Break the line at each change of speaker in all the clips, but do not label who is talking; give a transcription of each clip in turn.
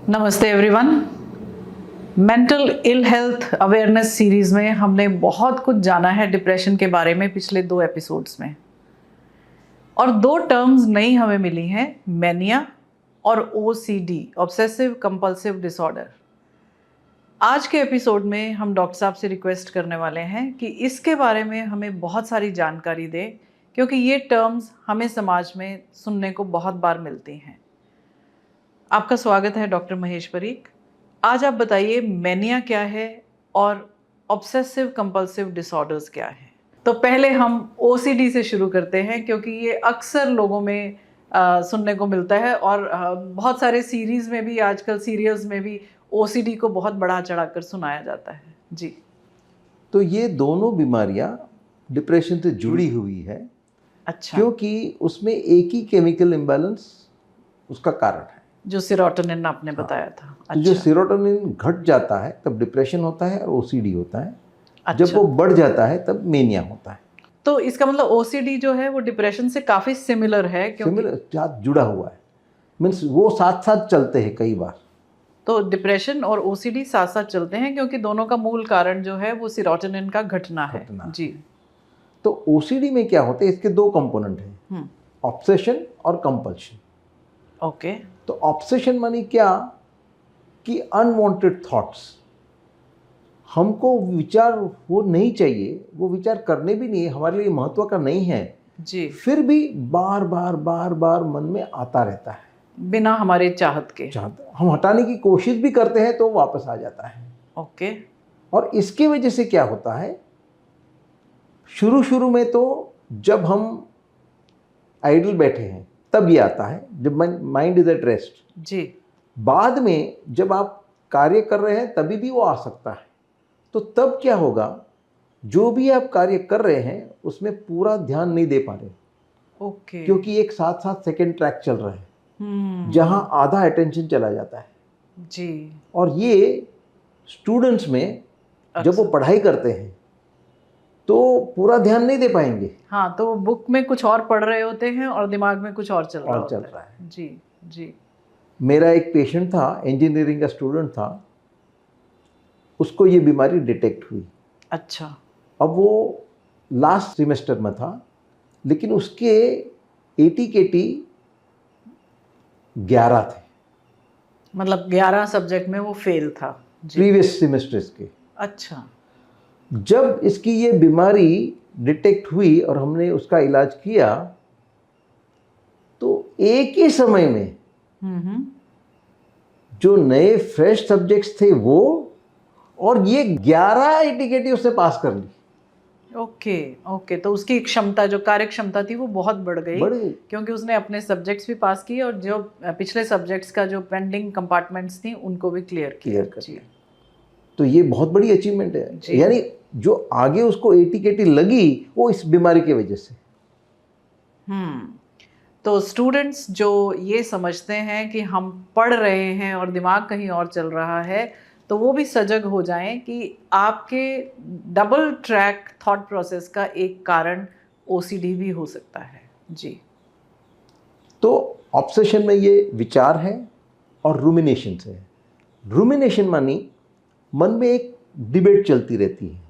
नमस्ते everyone. Mental ill health awareness series में हमने बहुत कुछ जाना है डिप्रेशन के बारे में पिछले 2 एपिसोड्स में, और 2 टर्म्स नई हमें मिली हैं, मैनिया और OCD, ऑब्सेसिव कंपल्सिव डिसऑर्डर। आज के एपिसोड में हम डॉक्टर साहब से रिक्वेस्ट करने वाले हैं कि इसके बारे में हमें बहुत सारी जानकारी दें, क्योंकि ये टर्म्स हमें समाज में सुनने को बहुत बार मिलती हैं। आपका स्वागत है डॉक्टर महेश परीक। आज आप बताइए मैनिया क्या है और ऑब्सेसिव कंपल्सिव डिसऑर्डर्स क्या है। तो पहले हम OCD से शुरू करते हैं, क्योंकि ये अक्सर लोगों में सुनने को मिलता है, और बहुत सारे सीरीज़ में भी, आजकल सीरियल्स में भी OCD को बहुत बढ़ा चढ़ाकर सुनाया जाता है जी।
तो ये दोनों बीमारियां डिप्रेशन से जुड़ी हुई है।
अच्छा।
क्योंकि उसमें एक ही केमिकल इम्बैलेंस उसका कारण है,
जो सेरोटोनिन आपने बताया था।
तो जो सेरोटोनिन घट जाता है तब डिप्रेशन होता है और OCD होता है।
अच्छा।
जब वो बढ़ जाता है तब मेनिया होता है।
तो इसका मतलब OCD जो है वो डिप्रेशन से काफ़ी सिमिलर है, क्योंकि
साथ जुड़ा हुआ है, मीन्स वो साथ साथ चलते हैं कई बार।
तो डिप्रेशन और OCD साथ साथ चलते हैं, क्योंकि दोनों का मूल कारण जो है वो सेरोटोनिन का घटना है जी।
तो OCD में क्या होता है, इसके 2 कंपोनेंट हैं, ऑब्सेशन और कंपल्शन।
ओके।
तो ऑब्सेशन मानी क्या कि अनवांटेड थॉट्स, हमको विचार वो नहीं चाहिए, वो विचार करने भी नहीं है, हमारे लिए महत्व का नहीं है
जी,
फिर भी बार बार बार बार मन में आता रहता है,
बिना हमारे चाहत के।
हम हटाने की कोशिश भी करते हैं तो वापस आ जाता है।
ओके।
और इसकी वजह से क्या होता है, शुरू शुरू में तो जब हम आइडल बैठे हैं तब ये आता है, जब माइंड इज एट रेस्ट
जी।
बाद में जब आप कार्य कर रहे हैं तभी भी वो आ सकता है। तो तब क्या होगा, जो भी आप कार्य कर रहे हैं उसमें पूरा ध्यान नहीं दे पा रहे।
ओके।
क्योंकि एक साथ साथ सेकंड ट्रैक चल रहा है जहां आधा अटेंशन चला जाता है
जी।
और ये स्टूडेंट्स में जब वो पढ़ाई करते हैं तो पूरा ध्यान नहीं दे पाएंगे।
हाँ, तो बुक में कुछ और पढ़ रहे होते हैं और दिमाग में कुछ और चल रहा है। जी जी।
मेरा एक पेशेंट था, इंजीनियरिंग का स्टूडेंट था, उसको ये बीमारी डिटेक्ट हुई।
अच्छा।
अब वो लास्ट सेमेस्टर में था, लेकिन उसके AT-KT 11 थे,
मतलब 11 सब्जेक्ट में वो फेल था
प्रीवियस सेमेस्टर्स के।
अच्छा।
जब इसकी ये बीमारी डिटेक्ट हुई और हमने उसका इलाज किया तो एक ही समय में जो नए फ्रेश सब्जेक्ट्स थे वो और ये 11 AT-KT उसने पास कर ली।
Okay okay. तो उसकी क्षमता, जो कार्य क्षमता थी वो बहुत बढ़ गई, क्योंकि उसने अपने सब्जेक्ट्स भी पास किए और जो पिछले सब्जेक्ट्स का जो पेंडिंग कंपार्टमेंट्स थी उनको भी क्लियर किया।
तो ये बहुत बड़ी अचीवमेंट है। यानी जो आगे उसको AT-KT लगी वो इस बीमारी की वजह से।
तो स्टूडेंट्स जो ये समझते हैं कि हम पढ़ रहे हैं और दिमाग कहीं और चल रहा है, तो वो भी सजग हो जाएं कि आपके डबल ट्रैक थॉट प्रोसेस का एक कारण OCD भी हो सकता है जी।
तो ऑब्सेशन में ये विचार है और रूमिनेशन है। रूमिनेशन मानी मन में एक डिबेट चलती रहती है,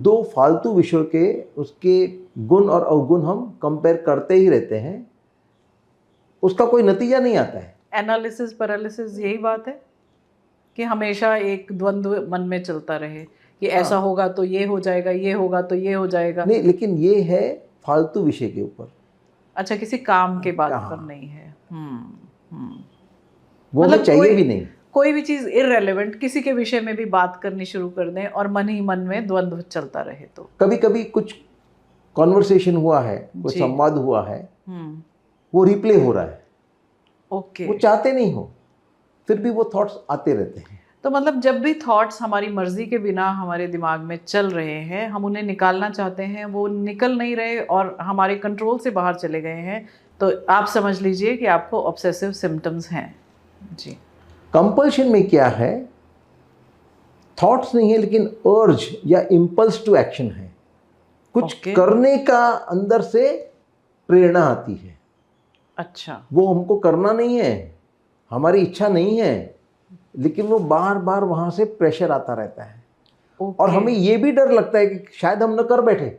2 फालतू विषयों के, उसके गुण और अवगुण हम कंपेयर करते ही रहते हैं, उसका कोई नतीजा नहीं आता है।
एनालिसिस पैरालिसिस, यही बात है कि हमेशा एक द्वंद्व मन में चलता रहे कि ऐसा होगा तो ये हो जाएगा, ये होगा तो ये हो जाएगा।
नहीं, लेकिन ये है फालतू विषय के ऊपर।
अच्छा, किसी काम के बात पर नहीं है।
वो मतलब चाहिए भी नहीं।
कोई भी चीज़ इररेलेवेंट, किसी के विषय में भी बात करनी शुरू कर दें और मन ही मन में द्वंद्व चलता रहे। तो
कभी कभी कुछ कॉन्वर्सेशन हुआ है, कोई संवाद हुआ है, वो रिप्ले हो रहा है,
ओके,
वो चाहते नहीं हो, फिर भी वो थॉट्स आते रहते हैं।
तो मतलब जब भी थॉट्स हमारी मर्जी के बिना हमारे दिमाग में चल रहे हैं, हम उन्हें निकालना चाहते हैं, वो निकल नहीं रहे और हमारे कंट्रोल से बाहर चले गए हैं, तो आप समझ लीजिए कि आपको ऑब्सेसिव सिम्टम्स हैं जी।
कंपल्शन में क्या है, थॉट्स नहीं है लेकिन अर्ज या इम्पल्स टू एक्शन है, कुछ करने का अंदर से प्रेरणा आती है।
अच्छा।
वो हमको करना नहीं है, हमारी इच्छा नहीं है, लेकिन वो बार बार वहाँ से प्रेशर आता रहता है। और हमें ये भी डर लगता है कि शायद हम न कर बैठे।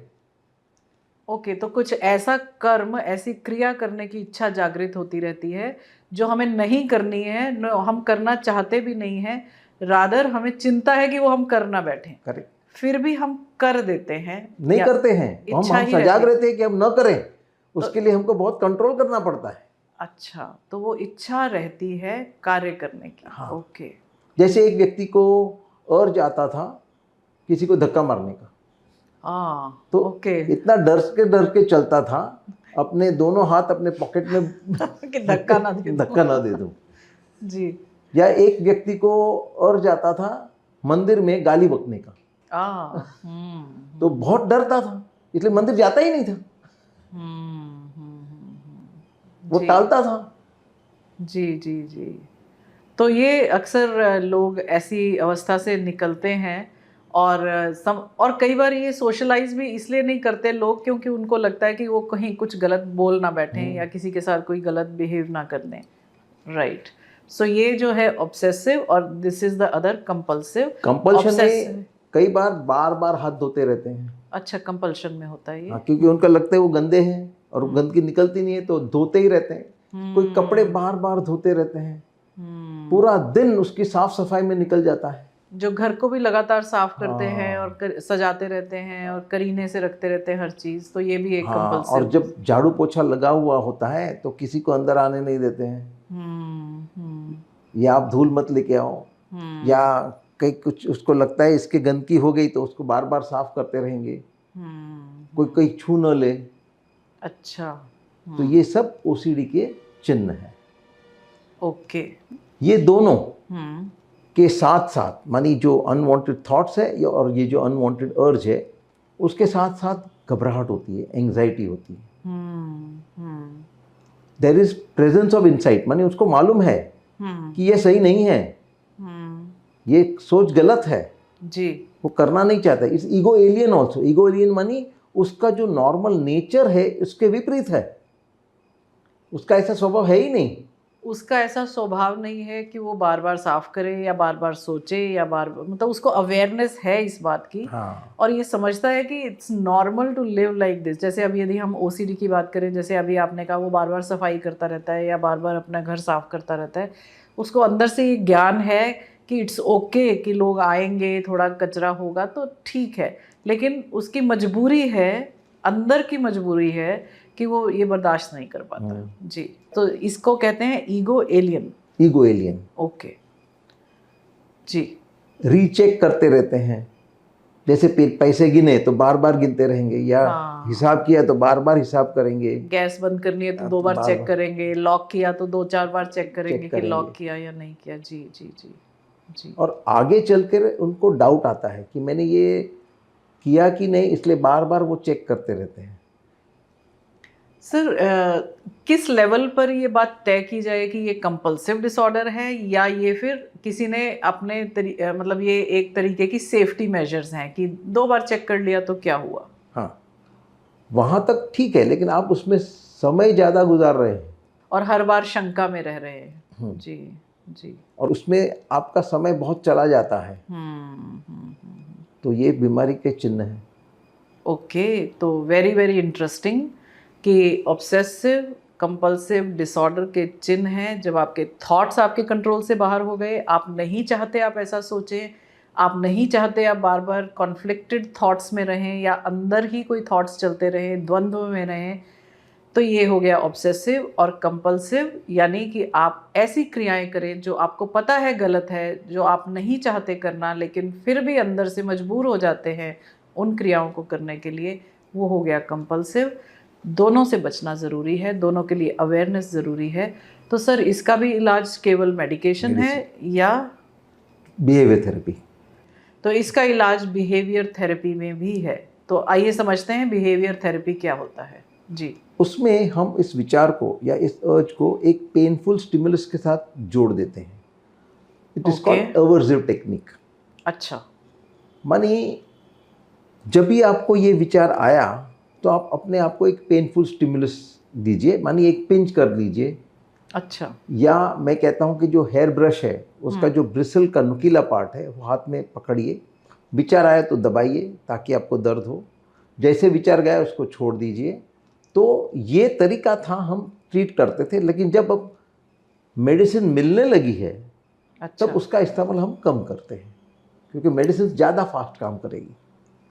ओके, तो कुछ ऐसा कर्म, ऐसी क्रिया करने की इच्छा जागृत होती रहती है जो हमें नहीं करनी है, हम करना चाहते भी नहीं है, रादर हमें चिंता है कि वो हम कर ना बैठे,
करेक्ट।
फिर भी हम कर देते हैं,
नहीं करते हैं, हम सजाग रहते हैं कि हम न करें, उसके लिए हमको बहुत कंट्रोल करना पड़ता है।
अच्छा, तो वो इच्छा रहती है कार्य करने की।
हाँ।
ओके।
जैसे एक व्यक्ति को अर्ज आता था किसी को धक्का मारने का, तो
ओके
इतना डर के चलता था, अपने दोनों हाथ अपने पॉकेट में
कि धक्का ना दे दूं।
धक्का ना दे दूं।
जी।
या एक व्यक्ति को अर्ज आता था मंदिर में गाली बकने का, तो बहुत डरता था, इसलिए मंदिर जाता ही नहीं था, वो टालता था।
जी जी जी। तो ये अक्सर लोग ऐसी अवस्था से निकलते हैं, और कई बार ये सोशलाइज भी इसलिए नहीं करते लोग क्योंकि उनको लगता है कि वो कहीं कुछ गलत बोल ना बैठे या किसी के साथ कोई गलत बिहेव ना कर दें। राइट। सो ये जो है ऑब्सेसिव, और this is the other compulsive.
Compulsion में कई बार बार हाथ धोते रहते हैं।
अच्छा, कंपल्शन में होता है ये।
हाँ, क्योंकि उनका लगता है वो गंदे हैं और गंदगी निकलती नहीं है, तो धोते ही रहते हैं। कोई कपड़े बार धोते रहते हैं, पूरा दिन उसकी साफ सफाई में निकल जाता है।
जो घर को भी लगातार साफ करते हैं और सजाते रहते हैं और करीने से रखते रहते हैं हर चीज, तो ये भी एक कंपल्सिव।
और जब झाड़ू पोछा लगा हुआ होता है तो किसी को अंदर आने नहीं देते हैं, या आप धूल मत लेके आओ, या कहीं कुछ उसको लगता है इसके गंदगी हो गई तो उसको बार बार साफ करते रहेंगे, कोई कहीं छू न ले।
अच्छा।
तो ये सब ओसीडी के चिन्ह है।
ओके।
ये दोनों के साथ साथ, मानी जो अनवांटेड थॉट्स है और ये जो अनवांटेड अर्ज है, उसके साथ साथ घबराहट होती है, एंग्जाइटी होती है। There is presence of insight, मानी उसको मालूम है कि ये सही नहीं है, ये सोच गलत है
जी,
वो करना नहीं चाहता। इस ego alien also, ego alien मानी उसका जो नॉर्मल नेचर है उसके विपरीत है, उसका ऐसा स्वभाव है ही नहीं।
उसका ऐसा स्वभाव नहीं है कि वो बार बार साफ करे या बार बार सोचे या मतलब उसको अवेयरनेस है इस बात की।
हाँ।
और ये समझता है कि it's normal to live like this. जैसे अभी यदि हम ओसीडी की बात करें, जैसे अभी आपने कहा वो बार बार सफाई करता रहता है या बार बार अपना घर साफ करता रहता है, उसको अंदर से ये ज्ञान है कि इट्स ओके कि लोग आएंगे, थोड़ा कचरा होगा तो ठीक है, लेकिन उसकी मजबूरी है, अंदर की मजबूरी है कि वो ये बर्दाश्त नहीं कर पाता। जी, तो इसको कहते हैं ego alien.
Ego alien.
Okay जी।
रीचेक करते रहते हैं, जैसे पैसे गिने तो बार बार गिनते रहेंगे, या हिसाब किया तो बार बार हिसाब करेंगे,
गैस बंद करनी है तो 2 बार चेक करेंगे, लॉक किया तो 2-4 बार चेक करेंगे कि लॉक किया या नहीं किया। जी जी जी जी। और
आगे चलकर उनको डाउट आता है कि मैंने ये किया कि नहीं, इसलिए बार बार वो चेक करते रहते हैं।
सर, किस लेवल पर ये बात तय की जाए कि ये कंपल्सिव डिसऑर्डर है या ये फिर किसी ने अपने मतलब ये एक तरीके की सेफ्टी मेजर्स हैं कि 2 बार चेक कर लिया तो क्या हुआ?
हाँ, वहाँ तक ठीक है, लेकिन आप उसमें समय ज़्यादा गुजार रहे हैं
और हर बार शंका में रह रहे हैं। जी जी।
और उसमें आपका समय बहुत चला जाता है। तो ये बीमारी के चिन्ह हैं।
ओके, तो वेरी वेरी इंटरेस्टिंग कि ऑब्सेसिव कंपल्सिव डिसऑर्डर के चिन्ह हैं जब आपके थॉट्स आपके कंट्रोल से बाहर हो गए, आप नहीं चाहते आप ऐसा सोचें, आप नहीं चाहते आप बार बार कॉन्फ्लिक्टेड थॉट्स में रहें या अंदर ही कोई थॉट्स चलते रहें, द्वंद्व में रहें, तो ये हो गया ऑब्सेसिव। और कंपल्सिव यानी कि आप ऐसी क्रियाएं करें जो आपको पता है गलत है, जो आप नहीं चाहते करना लेकिन फिर भी अंदर से मजबूर हो जाते हैं उन क्रियाओं को करने के लिए, वो हो गया कंपल्सिव। दोनों से बचना ज़रूरी है, दोनों के लिए अवेयरनेस ज़रूरी है। तो सर, इसका भी इलाज केवल मेडिकेशन है या
बिहेवियर थेरेपी?
तो इसका इलाज बिहेवियर थेरेपी में भी है। तो आइए समझते हैं बिहेवियर थेरेपी क्या होता है। जी।
उसमें हम इस विचार को या इस अर्ज को एक पेनफुल स्टिमुलस के साथ जोड़ देते हैं। It is called aversive technique.
अच्छा।
मानी जब भी आपको ये विचार आया तो आप अपने आप को एक पेनफुल स्टिमुलस दीजिए, मानी एक पिंच कर लीजिए
अच्छा।
या मैं कहता हूँ कि जो हेयर ब्रश है उसका जो ब्रिसल का नुकीला पार्ट है वो हाथ में पकड़िए, विचार आया तो दबाइए ताकि आपको दर्द हो, जैसे विचार गया उसको छोड़ दीजिए। तो ये तरीका था, हम ट्रीट करते थे। लेकिन जब अब मेडिसिन मिलने लगी है
अच्छा।
तब उसका इस्तेमाल हम कम करते हैं, क्योंकि मेडिसिन ज़्यादा फास्ट काम करेगी।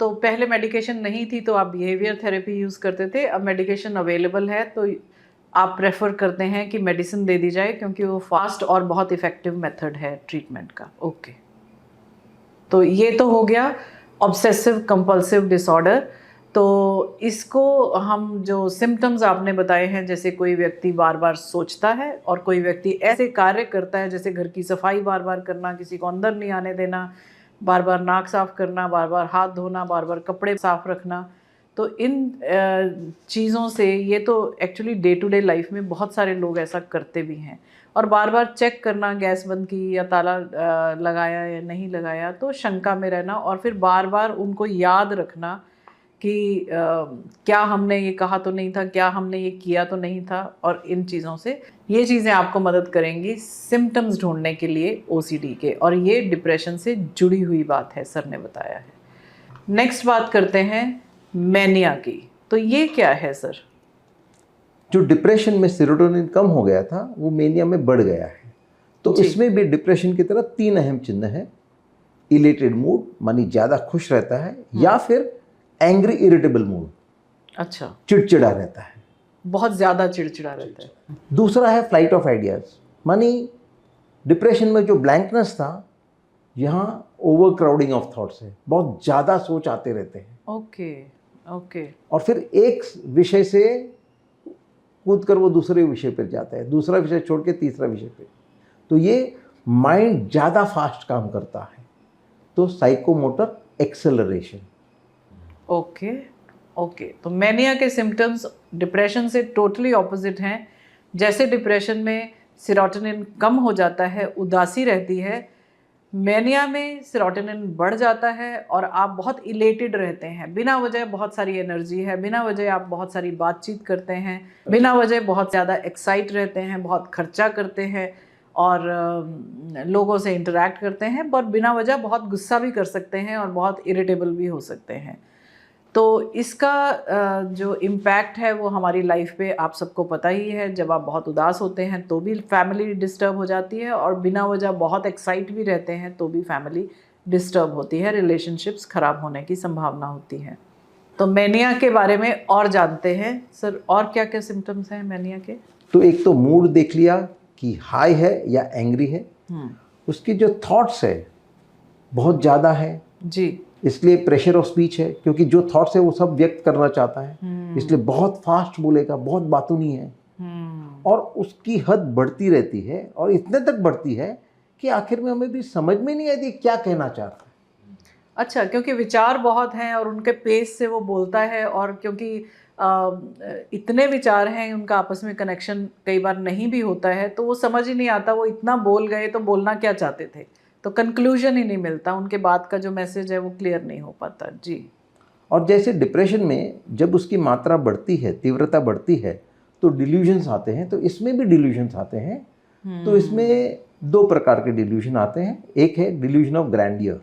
तो पहले मेडिकेशन नहीं थी तो आप बिहेवियर थेरेपी यूज़ करते थे, अब मेडिकेशन अवेलेबल है तो आप प्रेफर करते हैं कि मेडिसिन दे दी जाए क्योंकि वो फास्ट और बहुत इफ़ेक्टिव मेथड है ट्रीटमेंट का। ओके, तो ये तो हो गया ऑब्सेसिव कंपल्सिव डिसऑर्डर। तो इसको हम जो सिम्टम्स आपने बताए हैं, जैसे कोई व्यक्ति बार बार सोचता है और कोई व्यक्ति ऐसे कार्य करता है जैसे घर की सफाई बार बार करना, किसी को अंदर नहीं आने देना, बार बार नाक साफ करना, बार बार हाथ धोना, बार बार कपड़े साफ रखना। तो इन चीज़ों से ये तो actually day to day life में बहुत सारे लोग ऐसा करते भी हैं। और बार बार चेक करना, गैस बंद की या ताला लगाया या नहीं लगाया, तो शंका में रहना और फिर बार बार उनको याद रखना कि क्या हमने ये कहा तो नहीं था, क्या हमने ये किया तो नहीं था। और इन चीज़ों से ये चीज़ें आपको मदद करेंगी सिम्टम्स ढूंढने के लिए ओसीडी के, और ये डिप्रेशन से जुड़ी हुई बात है, सर ने बताया है। नेक्स्ट बात करते हैं मैनिया की। तो ये क्या है सर?
जो डिप्रेशन में सेरोटोनिन कम हो गया था वो मेनिया में बढ़ गया है। तो इसमें भी डिप्रेशन की तरह 3 अहम चिन्ह हैं। इलेटेड मूड, मानी ज़्यादा खुश रहता है, या फिर एंग्री इरिटेबल मूड,
अच्छा,
चिड़चिड़ा रहता है,
बहुत ज़्यादा चिड़चिड़ा रहता है।
दूसरा है फ्लाइट ऑफ आइडियाज़, मानी डिप्रेशन में जो ब्लैंकनेस था, यहाँ ओवर क्राउडिंग ऑफ थॉट्स है, बहुत ज़्यादा सोच आते रहते हैं।
Okay okay.
और फिर एक विषय से कूद कर वो दूसरे विषय पर जाता है, दूसरा विषय छोड़ के तीसरा विषय पे। तो ये माइंड ज़्यादा फास्ट काम करता है, तो साइकोमोटर एक्सेलरेशन।
Okay okay. तो मैनिया के सिम्टम्स डिप्रेशन से टोटली ऑपोजिट हैं। जैसे डिप्रेशन में सेरोटोनिन कम हो जाता है, उदासी रहती है, मैनिया में सेरोटोनिन बढ़ जाता है और आप बहुत इलेटेड रहते हैं, बिना वजह बहुत सारी एनर्जी है, बिना वजह आप बहुत सारी बातचीत करते हैं, बिना वजह बहुत ज़्यादा एक्साइट रहते हैं, बहुत खर्चा करते हैं और लोगों से इंटरेक्ट करते हैं, पर बिना वजह बहुत गुस्सा भी कर सकते हैं और बहुत इरिटेबल भी हो सकते हैं। तो इसका जो इम्पैक्ट है वो हमारी लाइफ पे आप सबको पता ही है। जब आप बहुत उदास होते हैं तो भी फैमिली डिस्टर्ब हो जाती है, और बिना वजह बहुत एक्साइट भी रहते हैं तो भी फैमिली डिस्टर्ब होती है, रिलेशनशिप्स ख़राब होने की संभावना होती है। तो मैनिया के बारे में और जानते हैं सर, और क्या क्या सिम्टम्स हैं मैनिया के?
तो एक तो मूड देख लिया कि हाई है या एंग्री है। उसकी जो थॉट्स है बहुत ज़्यादा है
जी,
इसलिए प्रेशर ऑफ स्पीच है, क्योंकि जो थॉट्स है वो सब व्यक्त करना चाहता है, इसलिए बहुत फास्ट बोलेगा, बहुत बातूनी है। और उसकी हद बढ़ती रहती है और इतने तक बढ़ती है कि आखिर में हमें भी समझ में नहीं आती क्या कहना चाहता है।
अच्छा, क्योंकि विचार बहुत हैं और उनके पेस से वो बोलता है, और क्योंकि इतने विचार हैं, उनका आपस में कनेक्शन कई बार नहीं भी होता है, तो वो समझ ही नहीं आता वो इतना बोल गए तो बोलना क्या चाहते थे, तो कंक्लूजन ही नहीं मिलता, उनके बात का जो मैसेज है वो क्लियर नहीं हो पाता। जी।
और जैसे डिप्रेशन में जब उसकी मात्रा बढ़ती है, तीव्रता बढ़ती है, तो डिल्यूजन्स आते हैं। तो इसमें भी डिल्यूजन्स आते हैं। तो इसमें 2 प्रकार के डिल्यूजन आते हैं। एक है डिल्यूजन ऑफ ग्रैंडियर।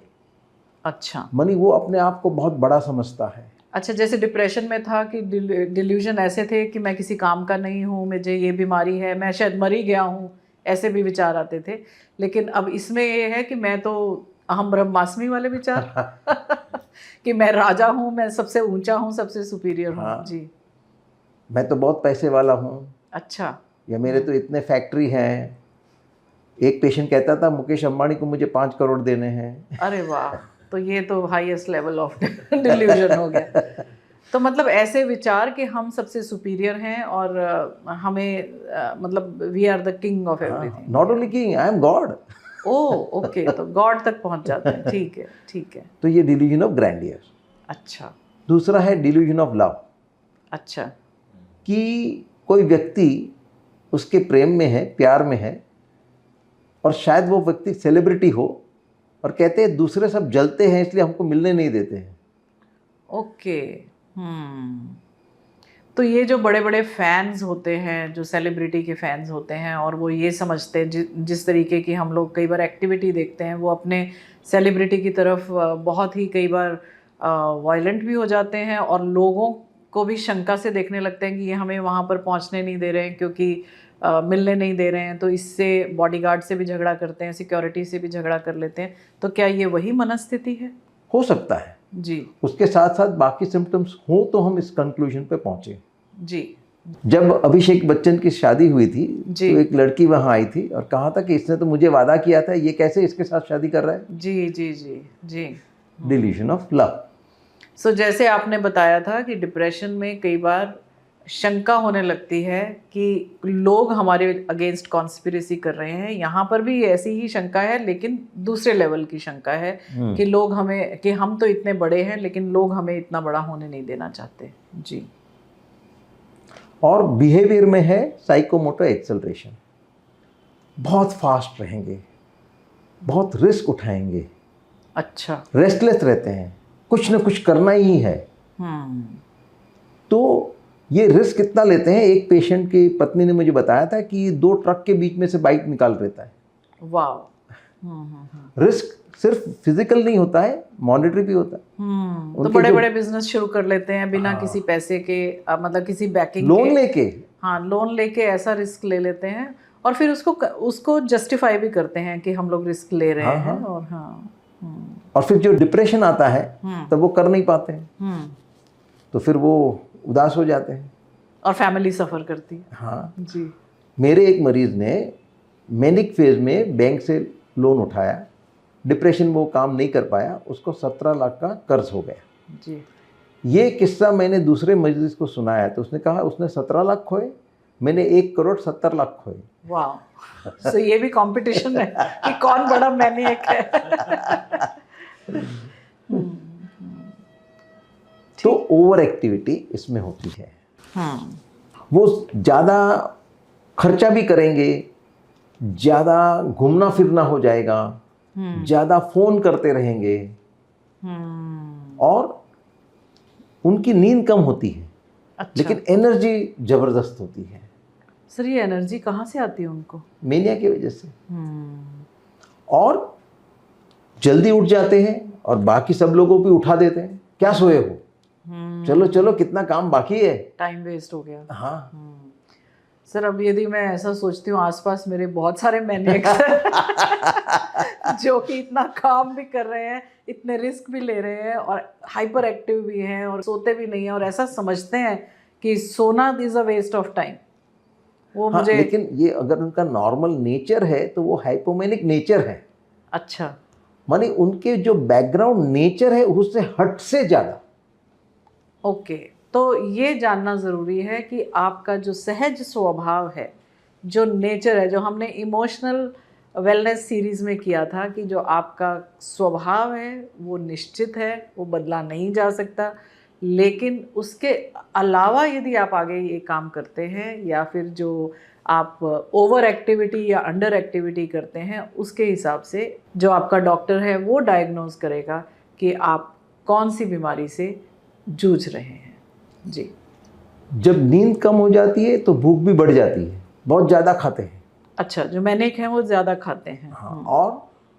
अच्छा,
मानी वो अपने आप को बहुत बड़ा समझता है।
अच्छा, जैसे डिप्रेशन में था कि डिल्यूजन ऐसे थे कि मैं किसी काम का नहीं हूँ, मुझे ये बीमारी है, मैं शायद मर ही गया हूँ, ऐसे भी विचार आते थे। लेकिन अब इसमें ये है कि मैं तो अहम ब्रह्मास्मि वाले विचार कि मैं राजा हूँ, मैं सबसे ऊंचा हूँ, सबसे सुपीरियर हूँ।
हाँ।
जी।
मैं तो बहुत पैसे वाला हूँ,
अच्छा।
या मेरे तो इतने फैक्ट्री हैं। एक पेशेंट कहता था मुकेश अंबानी को मुझे 5 करोड़ देने हैं।
अरे वाह, तो ये तो हाईएस्ट लेवल ऑफ डिल्यूजन हो गया। तो मतलब ऐसे विचार कि हम सबसे सुपीरियर हैं और हमें मतलब we are the king of everything.
Not only king, I am God.
Oh okay, तो गॉड तक पहुंच जाते हैं। ठीक है, ठीक है।
तो ये डिल्यूजन ऑफ ग्रैंडियर।
अच्छा।
दूसरा है डिल्यूजन ऑफ लव,
अच्छा।
कि कोई व्यक्ति उसके प्रेम में है, प्यार में है, और शायद वो व्यक्ति सेलिब्रिटी हो, और कहते हैं दूसरे सब जलते हैं इसलिए हमको मिलने नहीं देते हैं।
ओके। तो ये जो बड़े बड़े फैंस होते हैं, जो सेलिब्रिटी के फैंस होते हैं, और वो ये समझते हैं जिस तरीके की हम लोग कई बार एक्टिविटी देखते हैं, वो अपने सेलिब्रिटी की तरफ बहुत ही कई बार वायलेंट भी हो जाते हैं, और लोगों को भी शंका से देखने लगते हैं कि ये हमें वहाँ पर पहुँचने नहीं दे रहे हैं, क्योंकि मिलने नहीं दे रहे हैं, तो इससे बॉडीगार्ड से भी झगड़ा करते हैं, सिक्योरिटी से भी झगड़ा कर लेते हैं। तो क्या ये वही मनस्थिति है?
हो सकता है
जी।
उसके साथ साथ बाकी सिम्टम्स हो तो हम इस कंक्लूजन पे पहुंचे।
जी।
जब अभिषेक बच्चन की शादी हुई थी
जी।
तो एक लड़की वहां आई थी और कहा था कि इसने तो मुझे वादा किया था, ये कैसे इसके साथ शादी कर रहा है।
जी जी जी जी।
Delusion of love.
सो जैसे आपने बताया था कि डिप्रेशन में कई बार शंका होने लगती है कि लोग हमारे अगेंस्ट कॉन्स्पिरेसी कर रहे हैं। यहाँ पर भी ऐसी ही शंका है, लेकिन दूसरे लेवल की शंका है कि लोग हमें, कि हम तो इतने बड़े हैं लेकिन लोग हमें इतना बड़ा होने नहीं देना चाहते। जी।
और बिहेवियर में है साइकोमोटर एक्सेलरेशन, बहुत फास्ट रहेंगे, बहुत रिस्क उठाएंगे।
अच्छा।
रेस्टलेस रहते हैं, कुछ ना कुछ करना ही है। तो ये रिस्क कितना लेते हैं, एक पेशेंट की पत्नी ने मुझे बताया था कि 2 ट्रक के बीच में से बाइक निकाल देता है।
वाह।
रिस्क सिर्फ फिजिकल नहीं होता है, मॉनेटरी भी होता है।
तो बड़े बड़े बिजनेस शुरू कर लेते हैं बिना किसी पैसे के, मतलब किसी बैकिंग
लोन लेके।
हाँ, लोन लेके ऐसा रिस्क ले लेते हैं, और फिर उसको जस्टिफाई भी करते हैं कि हम लोग रिस्क ले रहे हैं। और
फिर जो डिप्रेशन आता है तब वो कर नहीं पाते हैं, तो फिर वो उदास हो जाते हैं
और फैमिली सफ़र करती है।
हाँ
जी।
मेरे एक मरीज ने मैनिक फेज में बैंक से लोन उठाया, डिप्रेशन में वो काम नहीं कर पाया, उसको 17 लाख का कर्ज हो गया।
जी।
ये किस्सा मैंने दूसरे मरीज को सुनाया तो उसने कहा उसने 17 लाख खोए, मैंने 1 करोड़ 70 लाख खोए।
वाह। सो ये भी कंपटीशन है कि कौन बड़ा मैनिएक है।
तो ओवर एक्टिविटी इसमें होती है। वो ज़्यादा खर्चा भी करेंगे, ज़्यादा घूमना फिरना हो जाएगा, ज़्यादा फ़ोन करते रहेंगे, और उनकी नींद कम होती है। अच्छा। लेकिन एनर्जी ज़बरदस्त होती है।
सर ये एनर्जी कहाँ से आती है उनको?
मेनिया की वजह से। और जल्दी उठ जाते हैं और बाकी सब लोगों को उठा देते हैं, क्या सोए हो, चलो चलो कितना काम बाकी है,
टाइम वेस्ट हो गया।
हाँ।
सर अब यदि मैं ऐसा सोचती हूँ, आसपास मेरे बहुत सारे मैनिएक्स जो कि इतना काम भी कर रहे हैं, इतने रिस्क भी ले रहे हैं, और हाइपर एक्टिव भी हैं, और सोते भी नहीं हैं, और ऐसा समझते हैं कि सोना is a waste of time. वो
हाँ,
मुझे
लेकिन ये अगर उनका नॉर्मल नेचर है तो वो हाइपोमेनिक नेचर है।
अच्छा।
माने उनके जो बैकग्राउंड नेचर है उससे हट से ज़्यादा।
ओके। तो ये जानना ज़रूरी है कि आपका जो सहज स्वभाव है, जो नेचर है, जो हमने इमोशनल वेलनेस सीरीज़ में किया था, कि जो आपका स्वभाव है वो निश्चित है, वो बदला नहीं जा सकता, लेकिन उसके अलावा यदि आप आगे ये काम करते हैं, या फिर जो आप ओवर एक्टिविटी या अंडर एक्टिविटी करते हैं, उसके हिसाब से जो आपका डॉक्टर है वो डायग्नोज करेगा कि आप कौन सी बीमारी से जूझ रहे हैं। जी।
जब नींद कम हो जाती है तो भूख भी बढ़ जाती है, बहुत ज़्यादा खाते हैं।
अच्छा, जो मैनिक हैं वो ज़्यादा खाते हैं।
हाँ, और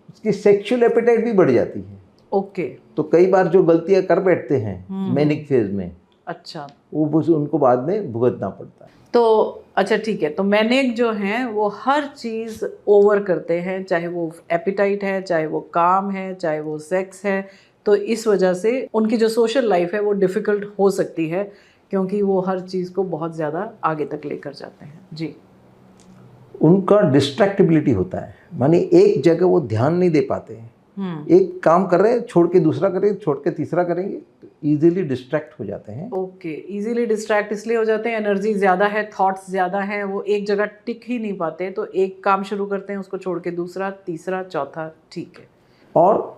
उसकी सेक्सुअल एपेटाइट भी बढ़ जाती है।
ओके।
तो कई बार जो गलतियां कर बैठते हैं मैनिक फेज में,
अच्छा,
वो उनको बाद में भुगतना पड़ता है।
तो अच्छा ठीक है, तो मैनिक जो हैं वो हर चीज़ ओवर करते हैं, चाहे वो एपिटाइट है, चाहे वो काम है, चाहे वो सेक्स है। तो इस वजह से उनकी जो सोशल लाइफ है वो डिफ़िकल्ट हो सकती है, क्योंकि वो हर चीज़ को बहुत ज़्यादा आगे तक लेकर जाते हैं। जी।
उनका डिस्ट्रैक्टिबिलिटी होता है, माने एक जगह वो ध्यान नहीं दे पाते हैं। एक काम कर रहे हैं, छोड़ के दूसरा करेंगे, छोड़ के तीसरा करेंगे, तो इजीली डिस्ट्रैक्ट हो जाते हैं।
ओके, इजीली डिस्ट्रैक्ट इसलिए हो जाते हैं, एनर्जी ज़्यादा है, थॉट्स ज़्यादा हैं, वो एक जगह टिक ही नहीं पाते, तो एक काम शुरू करते हैं, उसको छोड़ के दूसरा, तीसरा, चौथा। ठीक है।
और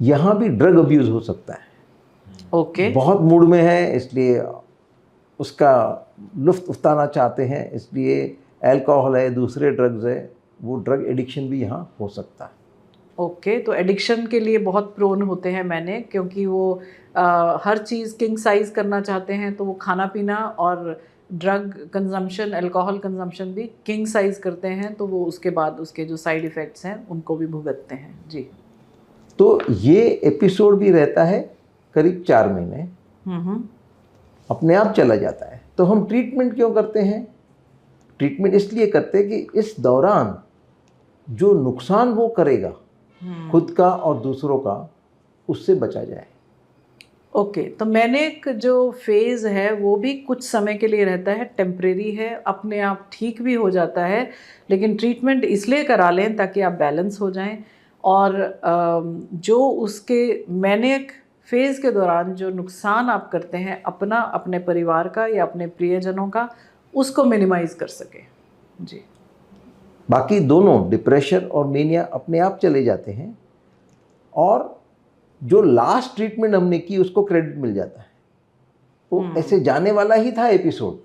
यहाँ भी ड्रग अब्यूज़ हो सकता है।
ओके।
बहुत मूड में है इसलिए उसका लुत्फ़ उठाना चाहते हैं, इसलिए अल्कोहल है, दूसरे ड्रग्स है, वो ड्रग एडिक्शन भी यहाँ हो सकता है।
ओके, तो एडिक्शन के लिए बहुत प्रोन होते हैं मैंने, क्योंकि वो हर चीज़ किंग साइज करना चाहते हैं, तो वो खाना पीना और ड्रग कंजम्पशन, अल्कोहल कंजम्पशन भी किंग साइज करते हैं, तो वो उसके बाद उसके जो साइड इफ़ेक्ट्स हैं उनको भी भुगतते हैं। जी।
तो ये एपिसोड भी रहता है करीब 4 महीने, अपने आप चला जाता है। तो हम ट्रीटमेंट क्यों करते हैं? ट्रीटमेंट इसलिए करते हैं कि इस दौरान जो नुकसान वो करेगा खुद का और दूसरों का, उससे बचा जाए।
ओके, तो मैनिक जो फेज़ है वो भी कुछ समय के लिए रहता है, टेम्परेरी है, अपने आप ठीक भी हो जाता है, लेकिन ट्रीटमेंट इसलिए करा लें ताकि आप बैलेंस हो जाएं, और जो उसके मैनिक फेज़ के दौरान जो नुकसान आप करते हैं अपना, अपने परिवार का या अपने प्रियजनों का, उसको मिनिमाइज़ कर सकें। जी।
बाकी दोनों डिप्रेशन और मेनिया अपने आप चले जाते हैं, और जो लास्ट ट्रीटमेंट हमने की उसको क्रेडिट मिल जाता है। वो ऐसे जाने वाला ही था एपिसोड।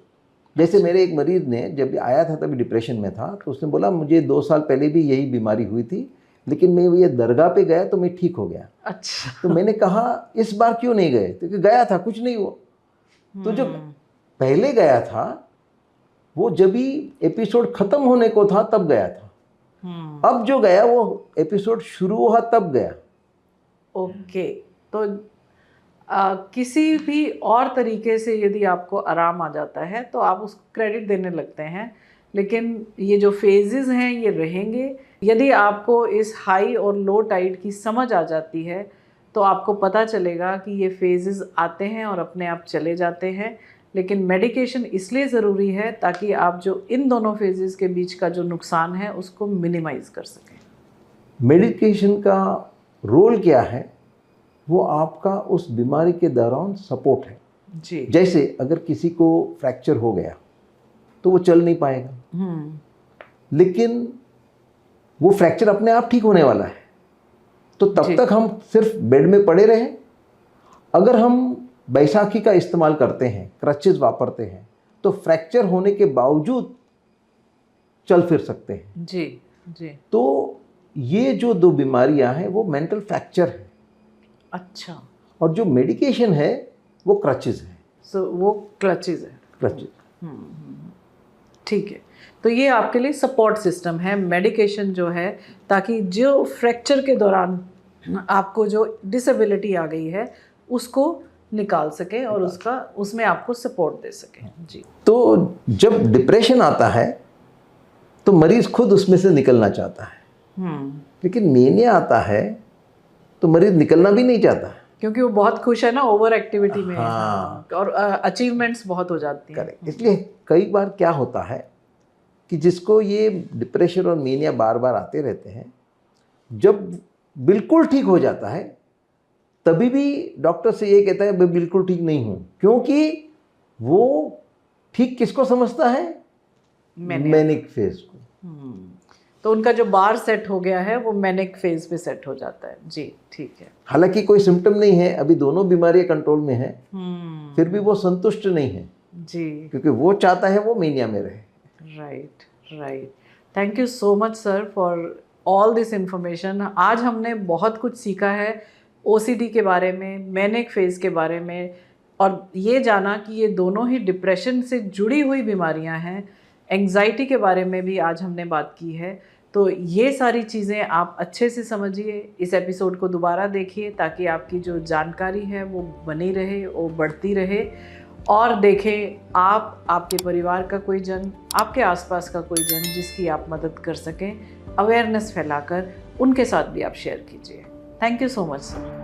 जैसे मेरे एक मरीज ने जब आया था तभी डिप्रेशन में था, तो उसने बोला मुझे 2 साल पहले भी यही बीमारी हुई थी, लेकिन मैं ये दरगाह पे गया तो मैं ठीक हो गया।
अच्छा।
तो मैंने कहा इस बार क्यों नहीं गए? क्योंकि गया था, कुछ नहीं हुआ। तो जो पहले गया था वो जब भी एपिसोड खत्म होने को था तब गया था, अब जो गया वो एपिसोड शुरू हुआ तब गया।
ओके, तो किसी भी और तरीके से यदि आपको आराम आ जाता है तो आप उसको क्रेडिट देने लगते हैं, लेकिन ये जो फेजेस हैं ये रहेंगे। यदि आपको इस हाई और लो टाइड की समझ आ जाती है तो आपको पता चलेगा कि ये फेजेस आते हैं और अपने आप चले जाते हैं, लेकिन मेडिकेशन इसलिए ज़रूरी है ताकि आप जो इन दोनों फेजेस के बीच का जो नुकसान है उसको मिनिमाइज़ कर सकें।
मेडिकेशन का रोल क्या है? वो आपका उस बीमारी के दौरान सपोर्ट है।
जी।
जैसे अगर किसी को फ्रैक्चर हो गया तो वो चल नहीं पाएगा, लेकिन वो फ्रैक्चर अपने आप ठीक होने वाला है, तो तब तक हम सिर्फ बेड में पड़े रहें। अगर हम बैसाखी का इस्तेमाल करते हैं, क्रचेस वापरते हैं, तो फ्रैक्चर होने के बावजूद चल फिर सकते हैं।
जी जी।
तो ये जो 2 बीमारियां हैं वो मेंटल फ्रैक्चर है।
अच्छा।
और जो मेडिकेशन है वो क्रचेस है।
सो वो क्लचेस है।
क्रचेस।
ठीक है, तो ये आपके लिए सपोर्ट सिस्टम है मेडिकेशन जो है, ताकि जो फ्रैक्चर के दौरान आपको जो डिसेबिलिटी आ गई है उसको निकाल सके और उसमें आपको सपोर्ट दे सके। जी।
तो जब डिप्रेशन आता है तो मरीज खुद उसमें से निकलना चाहता है, लेकिन मेनिया आता है तो मरीज निकलना भी नहीं चाहता,
क्योंकि वो बहुत खुश है ना ओवर एक्टिविटी में।
हाँ।
और अचीवमेंट्स बहुत हो जाती हैं।
इसलिए कई बार क्या होता है कि जिसको ये डिप्रेशन और मेनिया बार बार आते रहते हैं, जब बिल्कुल ठीक हो जाता है तभी भी डॉक्टर से ये कहता है मैं बिल्कुल ठीक नहीं हूँ, क्योंकि वो ठीक किसको समझता है? मैनिक फेज को।
तो उनका जो बार सेट हो गया है वो मैनिक फेज पे सेट हो जाता है। जी ठीक है।
हालांकि कोई सिम्टम नहीं है, अभी दोनों बीमारियां कंट्रोल में है, फिर भी वो संतुष्ट नहीं है।
जी।
क्योंकि वो चाहता है वो मेनिया में रहे।
Right right. Thank you so much sir for all this information. आज हमने बहुत कुछ सीखा है ओसीडी के बारे में, मैनिक फेज के बारे में, और ये जाना कि ये दोनों ही डिप्रेशन से जुड़ी हुई बीमारियां हैं। एंग्जाइटी के बारे में भी आज हमने बात की है। तो ये सारी चीज़ें आप अच्छे से समझिए, इस एपिसोड को दोबारा देखिए ताकि आपकी जो जानकारी है वो बनी रहे, वो बढ़ती रहे, और देखें आप, आपके परिवार का कोई जन, आपके आसपास का कोई जन जिसकी आप मदद कर सकें, अवेयरनेस फैलाकर उनके साथ भी आप शेयर कीजिए। Thank you so much sir.